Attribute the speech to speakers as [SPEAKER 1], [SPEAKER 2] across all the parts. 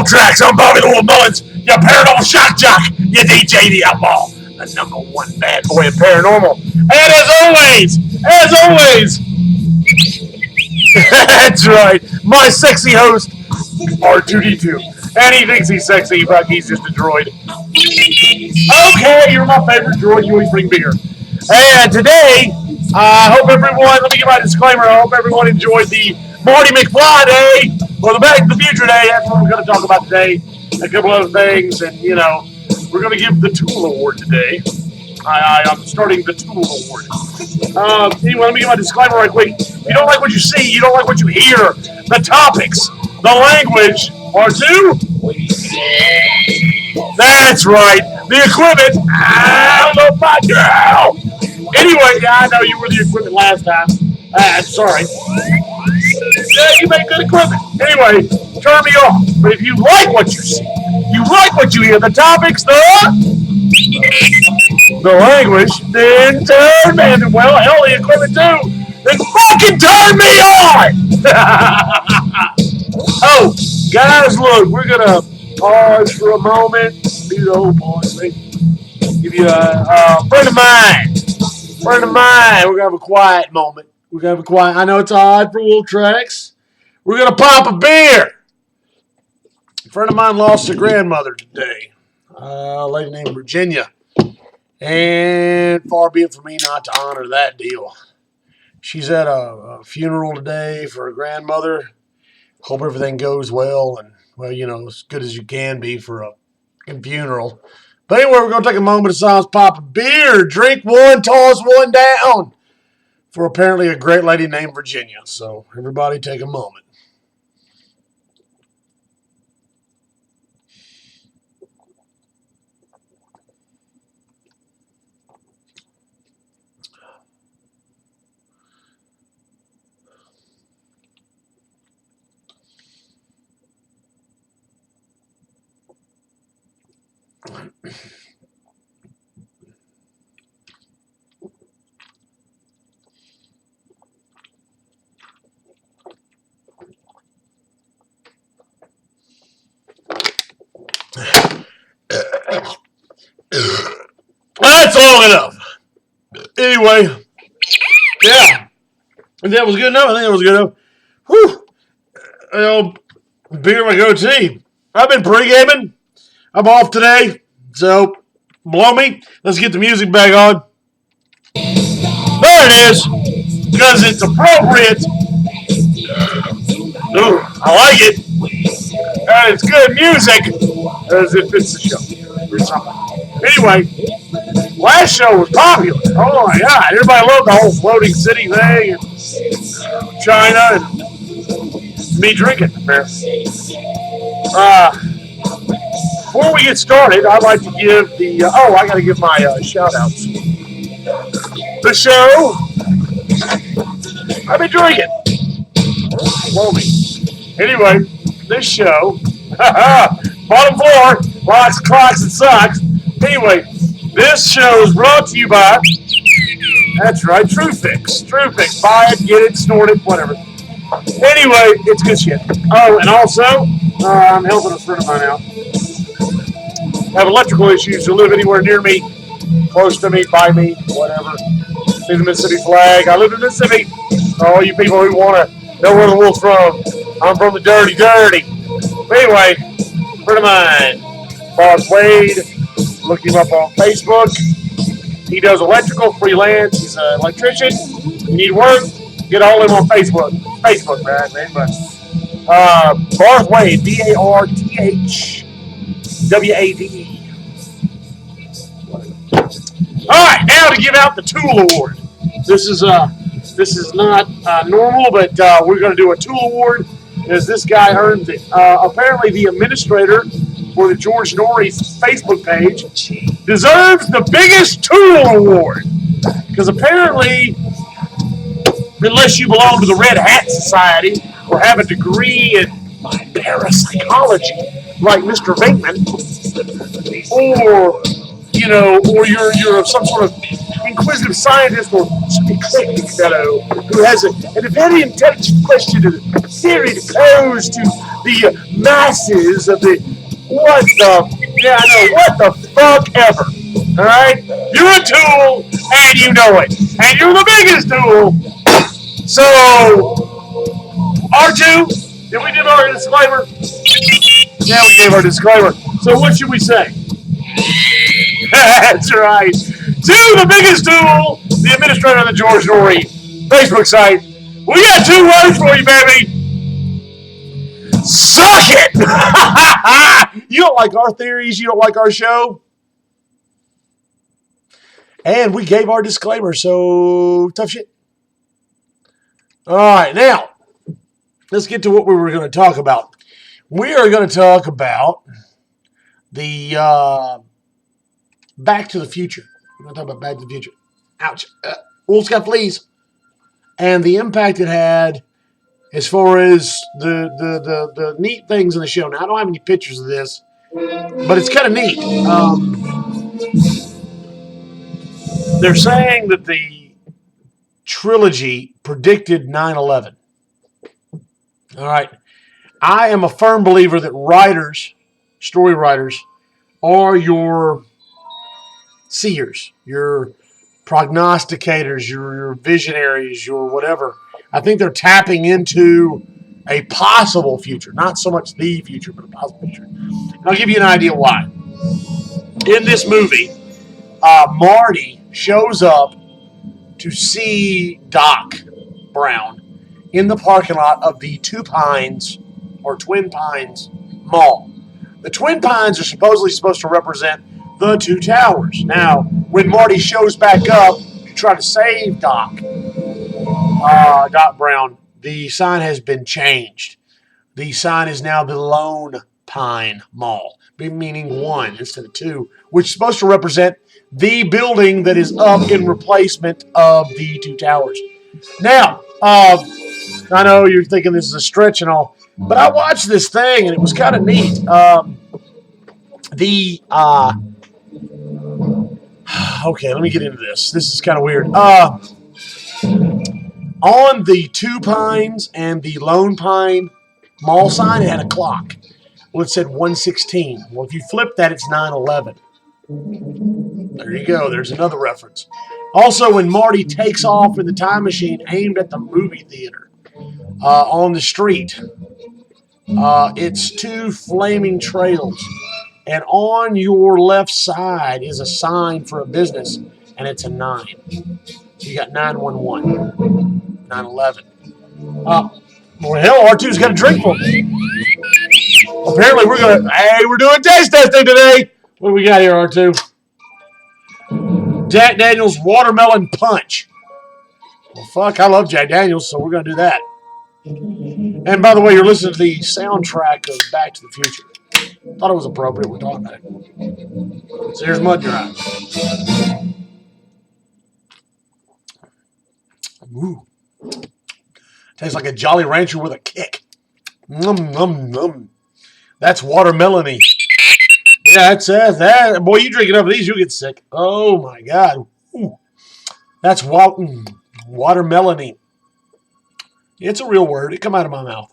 [SPEAKER 1] tracks. I'm Bobby the Wolf Mullins, your paranormal shock jock, your DJ the Outlaw, the #1 bad boy in paranormal. And as always, that's right, my sexy host, R2D2. And he thinks he's sexy, but he's just a droid. Okay, you're my favorite droid. You always bring beer. And today, I hope everyone, let me give my disclaimer, I hope everyone enjoyed the Marty McFly Day, or the Back to the Future Day. That's what we're going to talk about today. A couple other things, and, you know, we're going to give the Tool Award today. I'm starting the Tool Award. Anyway, let me give my disclaimer right quick. You don't like what you see, you don't like what you hear. The topics, the language, R2? That's right. The equipment. I love my girl. Anyway, yeah, I know you were the equipment last time. I'm sorry. Yeah, you make good equipment. Anyway, turn me off. But if you like what you see, you like what you hear, the topics, the language, then turn me on. Well, hell, the equipment too. Then fucking turn me on. Oh, guys, look, we're going to pause for a moment. Do the whole pause thing. Give you a friend of mine. We're going to have a quiet moment. We're going to have a quiet. I know it's odd for Wolf Tracks. We're going to pop a beer. A friend of mine lost a grandmother today. A lady named Virginia. And far be it for me not to honor that deal. She's at a funeral today for her grandmother. Hope everything goes well and, well, you know, as good as you can be for a funeral. But anyway, we're going to take a moment of silence, pop a beer, drink one, toss one down for apparently a great lady named Virginia. So everybody take a moment. That's long enough. Anyway, yeah. That was good enough. I think that was good enough. Whew. You know, beer my goatee. I've been pre-gaming. I'm off today, so blow me. Let's get the music back on. There it is, because it's appropriate. Ooh, I like it. And it's good music, as if it's the show or something. Anyway, last show was popular. Oh my God, everybody loved the whole floating city thing and China and me drinking. Before we get started, I'd like to give the I got to give my shout outs. The show I've been drinking. Blow me. Anyway, this show, bottom floor, lots of clocks and socks. Anyway, this show is brought to you by, that's right, TrueFix. TrueFix. Buy it, get it, snort it, whatever. Anyway, it's good shit. Oh, and also, I'm helping a friend of mine out. Have electrical issues to live anywhere near me, close to me, by me, whatever. See the Mississippi flag. I live in Mississippi. All you people who want to know where the wolf's from, I'm from the dirty. But anyway, friend of mine, Bob Wade. Look him up on Facebook. He does electrical freelance. He's an electrician. You need work? Get all of him on Facebook. Facebook, man. Barth Wade, BARTHWADE. All right, now to give out the Tool Award. This is not normal, but we're going to do a Tool Award as this guy earns it. Apparently, the administrator for the George Norrie's Facebook page deserves the biggest Tool Award because apparently, unless you belong to the Red Hat Society or have a degree in parapsychology like Mr. Venkman, or you're some sort of inquisitive scientist or some eclectic fellow who has an very intelligent question and a theory to pose to the masses of the what the yeah I know what the fuck ever. All right, you're a tool and you know it, and you're the biggest tool. So R2, did we give our disclaimer? Yeah, we gave our disclaimer. So what should we say? That's right. To the biggest tool, the administrator of the George Norrie Facebook site. We got 2 words for you, baby. Suck it! You don't like our theories? You don't like our show? And we gave our disclaimer, so tough shit. All right, now, let's get to what we were going to talk about. We are going to talk about the Back to the Future. We're going to talk about Back to the Future. Ouch. Wolf's got fleas. And the impact it had as far as the neat things in the show. Now, I don't have any pictures of this, but it's kind of neat. They're saying that the trilogy predicted 9/11. All right. I am a firm believer that writers, story writers, are your seers, your prognosticators, your visionaries, your whatever. I think they're tapping into a possible future, not so much the future, but a possible future. And I'll give you an idea why. In this movie, Marty shows up to see Doc Brown in the parking lot of the Two Pines or Twin Pines Mall. The Twin Pines are supposed to represent the two towers. Now, when Marty shows back up to try to save Doc Brown, the sign has been changed. The sign is now the Lone Pine Mall, meaning 1 instead of 2, which is supposed to represent the building that is up in replacement of the two towers. Now, I know you're thinking this is a stretch and all, but I watched this thing and it was kind of neat. Okay, let me get into this. This is kind of weird. On the Two Pines and the Lone Pine Mall sign, it had a clock. Well, it said 1:16. Well, if you flip that, it's 9/11. There you go. There's another reference. Also, when Marty takes off in the time machine aimed at the movie theater on the street, it's 2 flaming trails. And on your left side is a sign for a business, and it's a 9. So you got 911, 9/11. Well, hell, R2's got a drink for me. Apparently, we're doing taste testing today. What do we got here, R2? Jack Daniel's Watermelon Punch. Well, fuck, I love Jack Daniels, so we're going to do that. And by the way, you're listening to the soundtrack of Back to the Future. Thought it was appropriate. We're talking about it. So here's mud in your eye. Ooh. Tastes like a Jolly Rancher with a kick. Num, num, num. That's watermelon-y. Yeah, that's that. Boy, you drink enough of these, you'll get sick. Oh, my God. Ooh. That's watermelon-y. It's a real word. It come out of my mouth.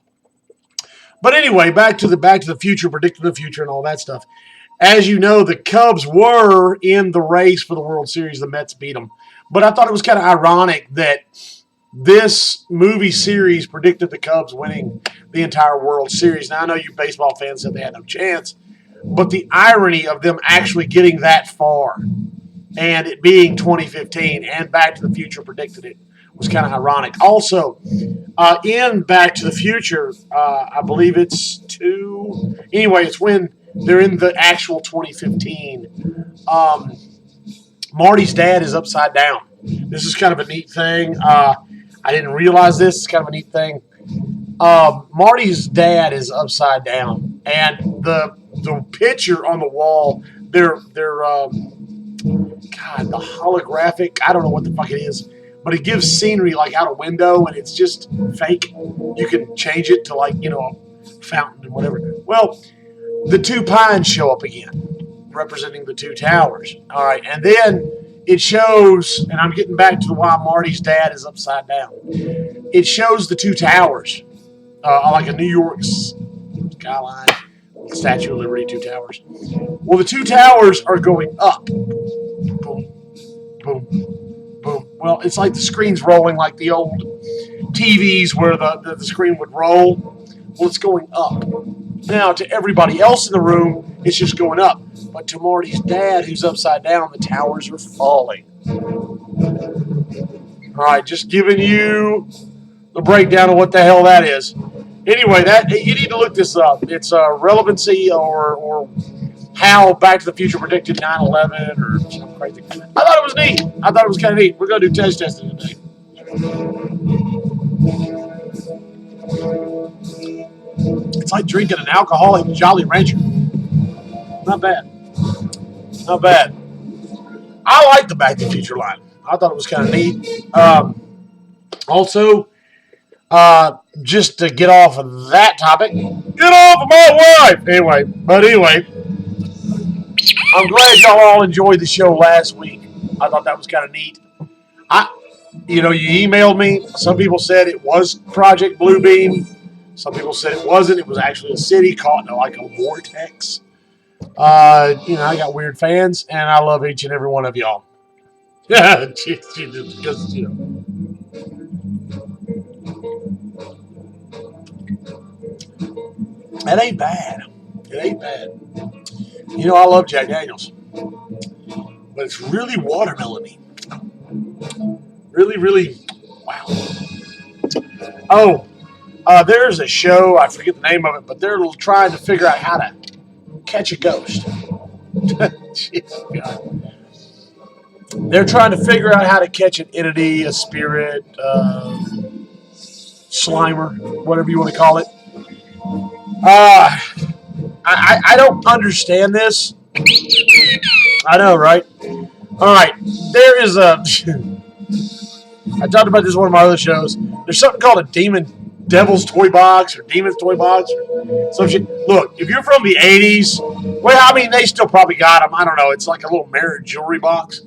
[SPEAKER 1] But anyway, back to the future, predicting the future and all that stuff. As you know, the Cubs were in the race for the World Series. The Mets beat them. But I thought it was kind of ironic that this movie series predicted the Cubs winning the entire World Series. Now, I know you baseball fans said they had no chance, but the irony of them actually getting that far and it being 2015 and Back to the Future predicted it was kind of ironic. Also, in Back to the Future, I believe it's 2. Anyway, it's when they're in the actual 2015. Marty's dad is upside down. This is kind of a neat thing. I didn't realize this. It's kind of a neat thing. Marty's dad is upside down, and the picture on the wall, they're God, the holographic. I don't know what the fuck it is, but it gives scenery like out a window, and it's just fake. You can change it to like a fountain and whatever. Well, the two pines show up again, representing the two towers. All right, and then it shows, and I'm getting back to why Marty's dad is upside down. It shows the two towers, like a New York skyline, Statue of Liberty, two towers. Well, the two towers are going up. Boom, boom, boom. Well, it's like the screen's rolling like the old TVs where the screen would roll. Well, it's going up. Now, to everybody else in the room, it's just going up. But to Marty's dad, who's upside down, the towers are falling. All right, just giving you the breakdown of what the hell that is. Anyway, that you need to look this up. It's relevancy or how Back to the Future predicted 9/11 or something crazy. I thought it was neat. I thought it was kind of neat. We're going to do testing today. It's like drinking an alcoholic Jolly Rancher. Not bad. Not bad. I like the Back to the Future line. I thought it was kind of neat. Also, just to get off of that topic, get off of my wife! Anyway, I'm glad y'all all enjoyed the show last week. I thought that was kind of neat. You emailed me. Some people said it was Project Bluebeam. Some people said it wasn't. It was actually a city caught in like a vortex. I got weird fans, and I love each and every one of y'all. Yeah, just, It ain't bad. It ain't bad. I love Jack Daniels. But it's really watermelon-y. Really, really, wow. Oh, there's a show, I forget the name of it, but they're trying to figure out how to catch a ghost. God. They're trying to figure out how to catch an entity, a spirit, Slimer, whatever you want to call it. I don't understand this. I know, right? All right, there is a... I talked about this in one of my other shows. There's something called a Devil's Toy Box or Demon's Toy Box or some shit. Look, if you're from the 80s, well, I mean, they still probably got them. I don't know. It's like a little mirror jewelry box.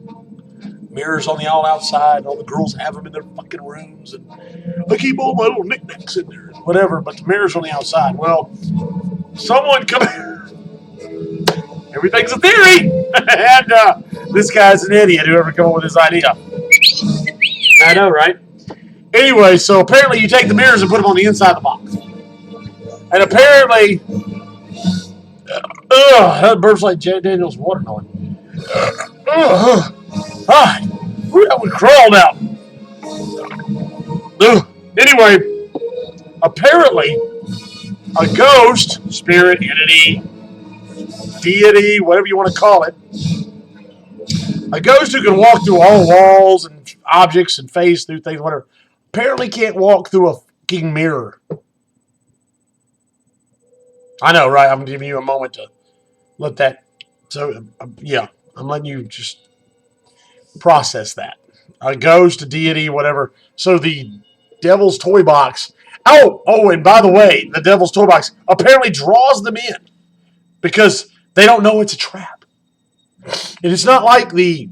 [SPEAKER 1] Mirrors on the all outside. All the girls have them in their fucking rooms. And I keep all my little knickknacks in there. Whatever, but the mirror's on the outside. Well, someone come here. Everything's a theory. And this guy's an idiot, whoever came up with this idea. I know, right? Anyway, so apparently you take the mirrors and put them on the inside of the box. And apparently, that bursts like Jack Daniels watermelon. That would crawl now. Anyway, apparently, a ghost, spirit, entity, deity, whatever you want to call it, a ghost who can walk through all walls and objects and phase through things, whatever, apparently can't walk through a fucking mirror. I know, right? I'm giving you a moment to let that. So, yeah, I'm letting you just process that. A ghost, a deity, whatever. So the Devil's Toy Box. Oh, and by the way, the Devil's Toy Box apparently draws them in because they don't know it's a trap. And it's not like the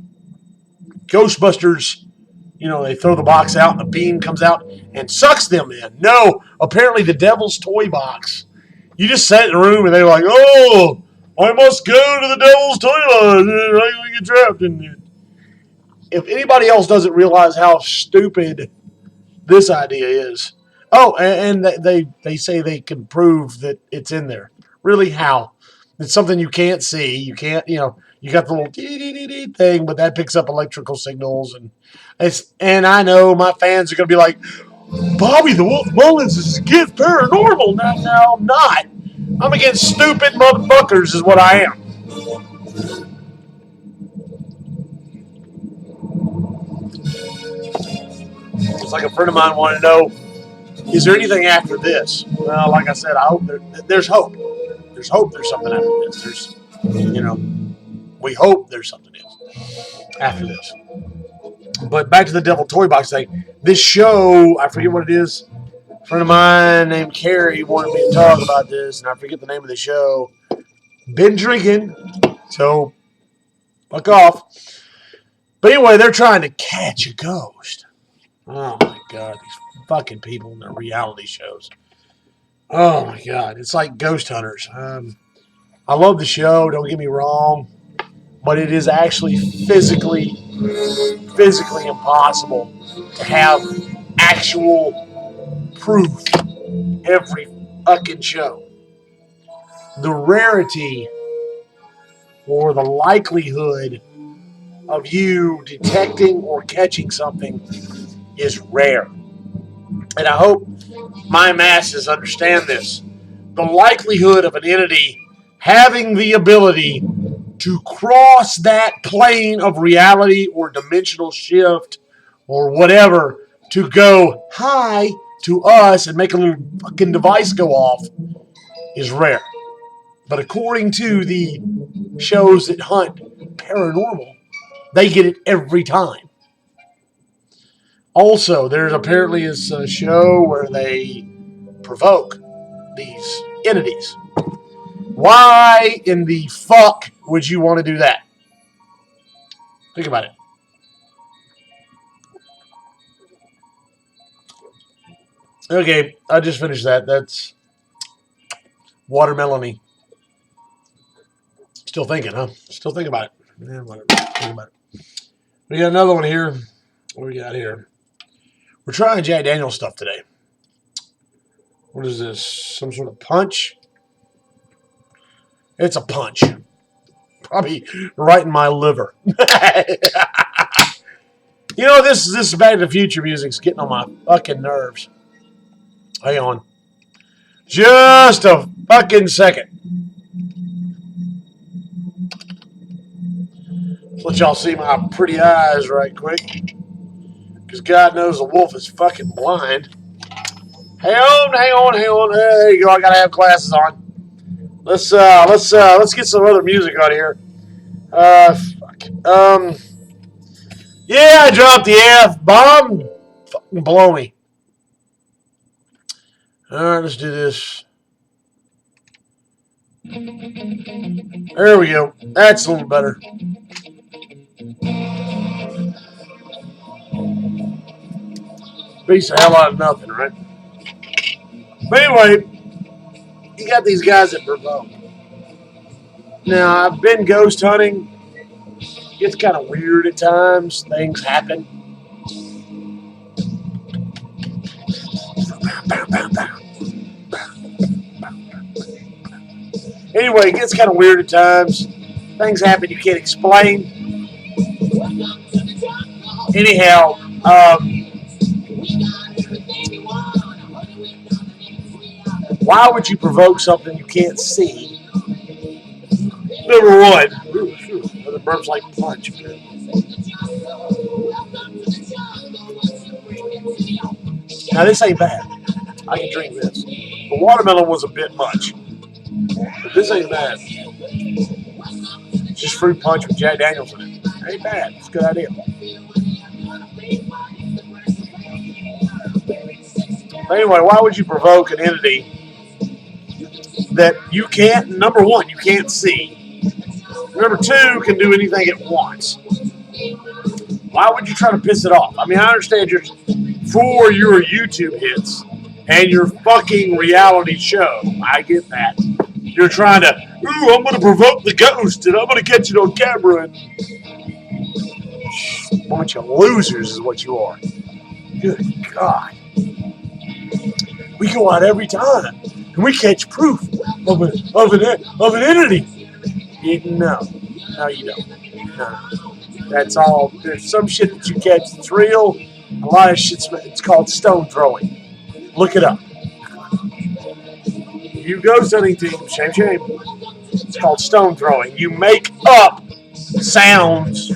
[SPEAKER 1] Ghostbusters, they throw the box out and the beam comes out and sucks them in. No, apparently the Devil's Toy Box. You just sat in the room and they're like, oh, I must go to the Devil's Toy Box. I get trapped in it. If anybody else doesn't realize how stupid this idea is. Oh, and they say they can prove that it's in there. Really, how? It's something you can't see. You can't, you got the little dee thing, but that picks up electrical signals. And I know my fans are going to be like, Bobby the Wolf Mullins is against paranormal. No, I'm not. I'm against stupid motherfuckers is what I am. It's like a friend of mine wanted to know, is there anything after this? Well, like I said, I hope there's hope. There's hope there's something after this. We hope there's something else after this. But back to the Devil Toy Box thing. This show, I forget what it is. A friend of mine named Carrie wanted me to talk about this, and I forget the name of the show. Been drinking, so fuck off. But anyway, they're trying to catch a ghost. Oh my God, these fucking people in their reality shows. Oh my God, it's like Ghost Hunters. I love the show. Don't get me wrong, but it is actually physically impossible to have actual proof every fucking show. The rarity or the likelihood of you detecting or catching something is rare. And I hope my masses understand this. The likelihood of an entity having the ability to cross that plane of reality or dimensional shift or whatever to go hi to us and make a little fucking device go off is rare. But according to the shows that hunt paranormal, they get it every time. Also, there's apparently is a show where they provoke these entities. Why in the fuck would you want to do that? Think about it. Okay, I just finished that. That's watermelony. Still thinking, huh? Still thinking about it. Yeah, whatever. Think about it. We got another one here. What we got here? We're trying Jack Daniels stuff today. What is this? Some sort of punch? It's a punch. Probably right in my liver. You know, this Back to the Future music's getting on my fucking nerves. Hang on. Just a fucking second. Let y'all see my pretty eyes right quick. Because God knows the wolf is fucking blind. Hang on. There you go. I gotta have glasses on. Let's get some other music out of here. Yeah, I dropped the F bomb. Fucking blow me. All right, let's do this. There we go. That's a little better. Beats the hell out of nothing, right? But anyway, you got these guys that provoke. Now, I've been ghost hunting. It's kind of weird at times. Things happen. Anyway, it gets kind of weird at times. Things happen you can't explain. Anyhow, why would you provoke something you can't see? Number one, the burp's like punch. Now this ain't bad. I can drink this. The watermelon was a bit much, but this ain't bad. It's just fruit punch with Jack Daniels in it. It ain't bad. It's a good idea. But anyway, why would you provoke an entity that you can't, number one, you can't see, number two, can do anything it wants? Why would you try to piss it off? I mean, I understand you're for your YouTube hits and your fucking reality show. I get that. You're trying to, ooh, I'm going to provoke the ghost and I'm going to catch it on camera. And a bunch of losers is what you are. Good God. We go out every time and we catch proof of an entity. No, you don't. No. That's all. There's some shit that you catch that's real. A lot of shit's it's called stone throwing. Look it up. You ghost hunting team, shame. It's called stone throwing. You make up sounds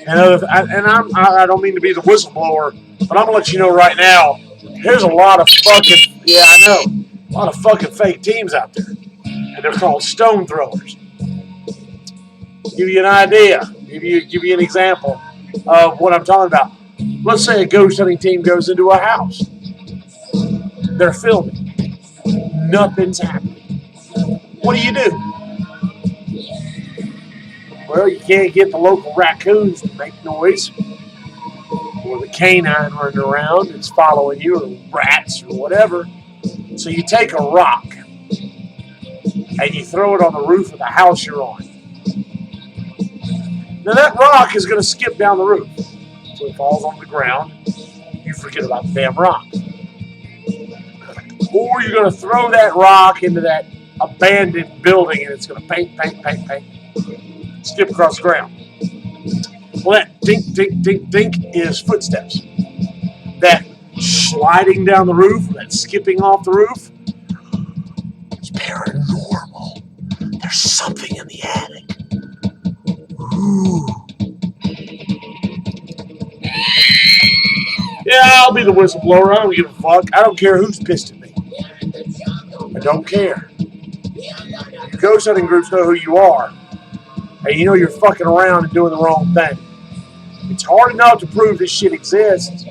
[SPEAKER 1] and I don't mean to be the whistleblower, but I'm gonna let you know right now. There's a lot of fucking a lot of fucking fake teams out there, and they're called stone throwers. Give you an idea. Give you an example of what I'm talking about. Let's say a ghost hunting team goes into a house. They're filming. Nothing's happening. What do? Well, you can't get the local raccoons to make noise, or the canine running around that's following you, or rats, or whatever. So you take a rock and you throw it on the roof of the house you're on. Now that rock is going to skip down the roof. So it falls on the ground. You forget about the damn rock. Or you're going to throw that rock into that abandoned building and it's going to pink, skip across the ground. Well, that dink, dink, dink, dink is footsteps. That sliding down the roof, or that skipping off the roof, it's paranormal. There's something in the attic. Ooh. Yeah, I'll be the whistleblower. I don't give a fuck. I don't care who's pissed at me. I don't care. Your ghost hunting groups know who you are. And you know you're fucking around and doing the wrong thing. It's hard enough to prove this shit exists.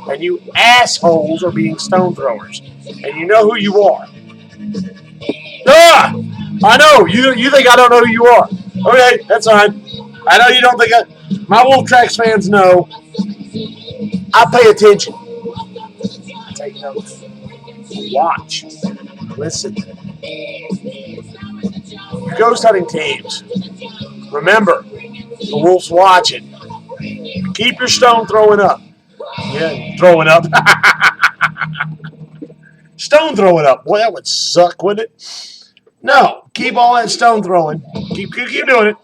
[SPEAKER 1] And you assholes are being stone throwers. And you know who you are. Ah! I know. You think I don't know who you are. Okay, that's fine. I know you don't think my Wolf Tracks fans know. I pay attention. I take notes. Watch. Listen. Your ghost hunting teams. Remember, the wolf's watching. Keep your stone throwing up. Yeah, throwing up. Stone throwing up. Boy, that would suck, wouldn't it? No, keep all that stone throwing. Keep doing it.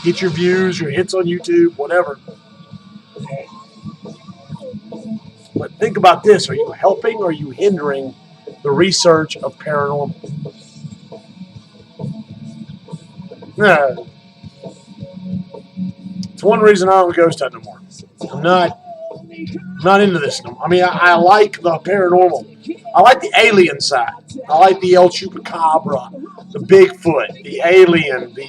[SPEAKER 1] Get your views, your hits on YouTube, whatever. But think about this. Are you helping or are you hindering the research of paranormal? No. It's one reason I don't ghost hunt no more. I'm not into this no more. I mean, I like the paranormal. I like the alien side. I like the El Chupacabra, the Bigfoot, the alien, the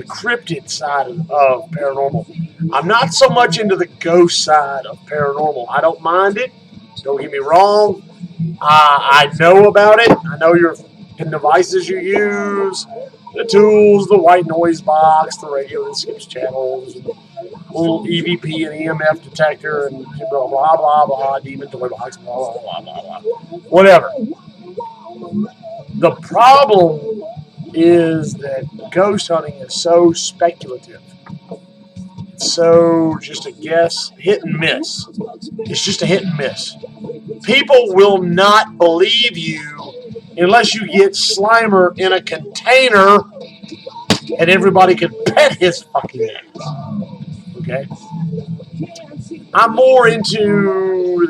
[SPEAKER 1] cryptid side of paranormal. I'm not so much into the ghost side of paranormal. I don't mind it. Don't get me wrong. I know about it. I know your devices you use, the tools, the white noise box, the radio that skips channels, and the little EVP and EMF detector, and blah, blah, blah, blah, demon toy box, blah, blah, blah, blah, blah. Whatever. The problem is that ghost hunting is so speculative. It's so just a guess, hit and miss. It's just a hit and miss. People will not believe you unless you get Slimer in a container and everybody can pet his fucking ass. Okay? I'm more into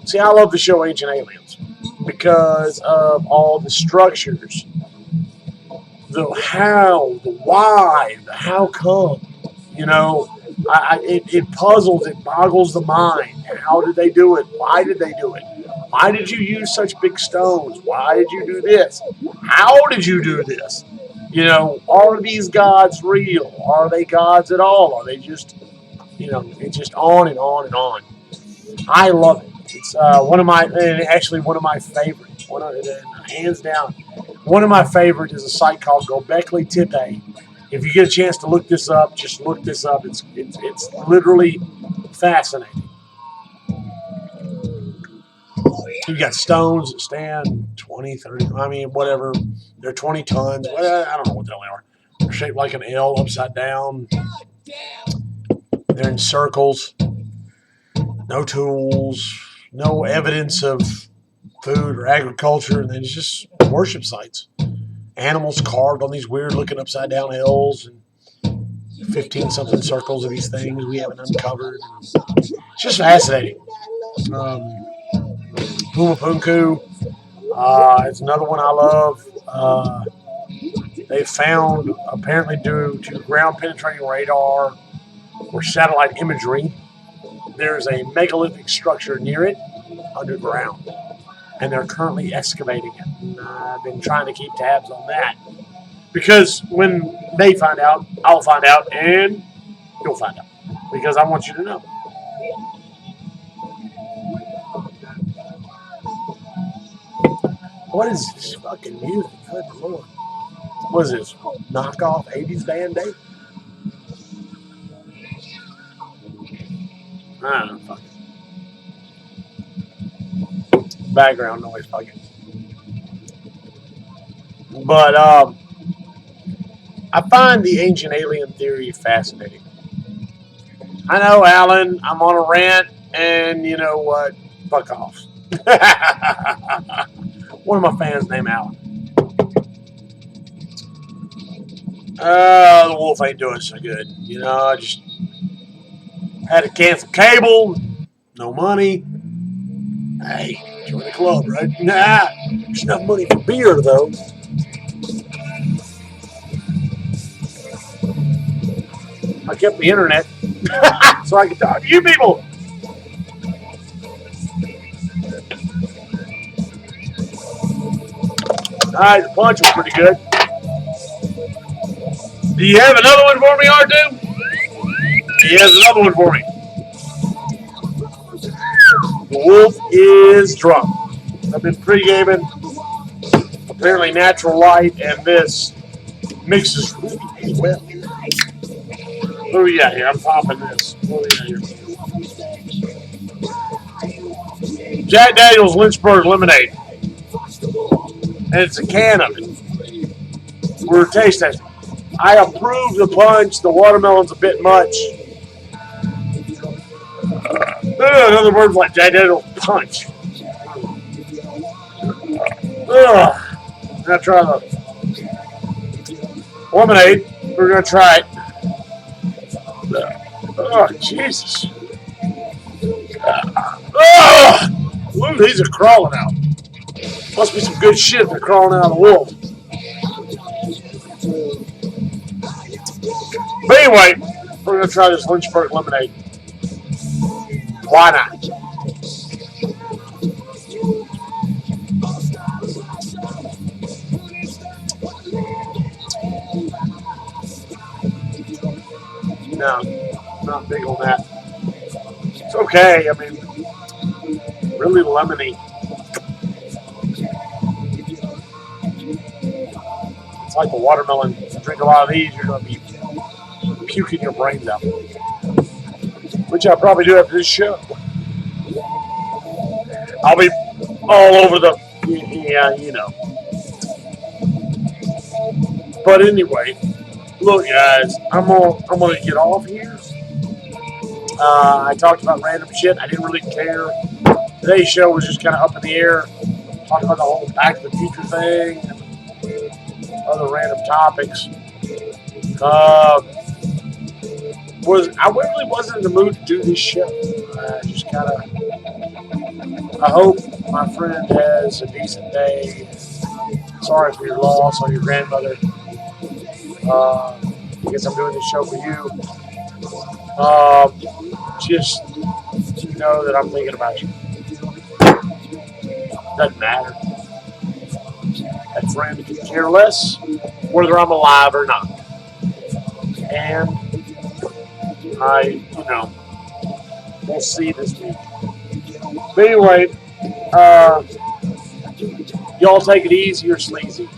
[SPEAKER 1] see, I love the show Ancient Aliens because of all the structures, the how, the why, the how come. You know, it puzzles, it boggles the mind. How did they do it? Why did they do it? Why did you use such big stones? Why did you do this? How did you do this? You know, are these gods real? Are they gods at all? Are they just, you know, it's just on and on and on. I love it. It's one of my favorites. Hands down, one of my favorites is a site called Gobekli Tepe. If you get a chance to look this up, just look this up. It's literally fascinating. You got stones that stand 20, 30, I mean, whatever. They're 20 tons. Well, I don't know what the hell they are. They're shaped like an L upside down. They're in circles. No tools. No evidence of food or agriculture. And then it's just worship sites. Animals carved on these weird looking upside down L's and 15 something circles of these things we haven't uncovered. It's just fascinating. Pumapunku, it's another one I love. They found, apparently due to ground penetrating radar or satellite imagery, there's a megalithic structure near it underground. And they're currently excavating it. And I've been trying to keep tabs on that. Because when they find out, I'll find out, and you'll find out. Because I want you to know. What is this fucking music? Good Lord. What is this? Knockoff 80s band day? I don't know. Fuck. background noise. Fucking. But I find the ancient alien theory fascinating. I know, Alan, I'm on a rant, and you know what? Fuck off. One of my fans named Alan. The wolf ain't doing so good. You know, I just had to cancel cable. No money. Hey, join the club, right? Nah, there's enough money for beer, though. I kept the internet so I could talk to you people. Alright, the punch was pretty good. Do you have another one for me, R2? He has another one for me. The wolf is drunk. I've been pre-gaming. Apparently natural light and this mixes really well. What do we got here? I'm popping this. What do we got here? Jack Daniels Lynchburg Lemonade. And it's a can of it. We're taste testing. I approve the punch. The watermelon's a bit much. In other words, like Jack Daniels punch. Now try the lemonade. We're gonna try it. Oh, Jesus. Ooh, these are crawling out. Must be some good shit they're crawling out of the wolf. But anyway, we're going to try this Lynchburg lemonade. Why not? No, not big on that. It's okay. I mean, really lemony. It's like a watermelon. If you drink a lot of these, you're going to be puking your brains out. Which I'll probably do after this show. I'll be all over the, yeah, you know. But anyway, look, guys, I'm gonna get off here. I talked about random shit. I didn't really care. Today's show was just kind of up in the air. Talking about the whole Back to the Future thing and other random topics. I really wasn't in the mood to do this show. Just kind of. I hope my friend has a decent day. Sorry for your loss on your grandmother. I guess I'm doing this show for you. Just know that I'm thinking about you. Doesn't matter. That friend could care less whether I'm alive or not. And we'll see this week. But anyway, y'all take it easy or sleazy.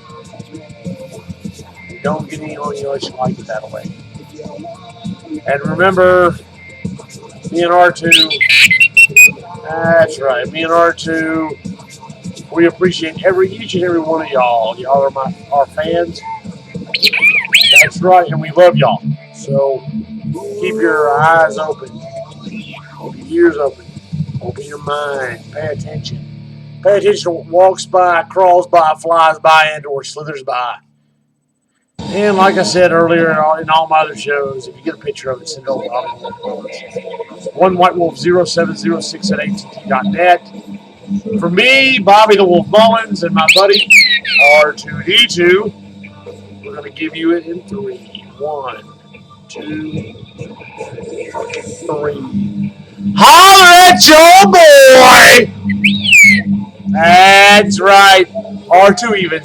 [SPEAKER 1] Don't get any on you unless you like it that way. And remember, me and R2, that's right, me and R2, we appreciate each and every one of y'all. Y'all are our fans. That's right, and we love y'all. So keep your eyes open, keep your ears open, open your mind, pay attention. Pay attention to what walks by, crawls by, flies by, and or slithers by. And like I said earlier in all my other shows, if you get a picture of it, send it over to OneWhiteWolf0706 at att.net. For me, Bobby the Wolf Mullins, and my buddy R2D2, we're going to give you it in 3. 1, 2, 3. Holler at your boy! That's right. R2 even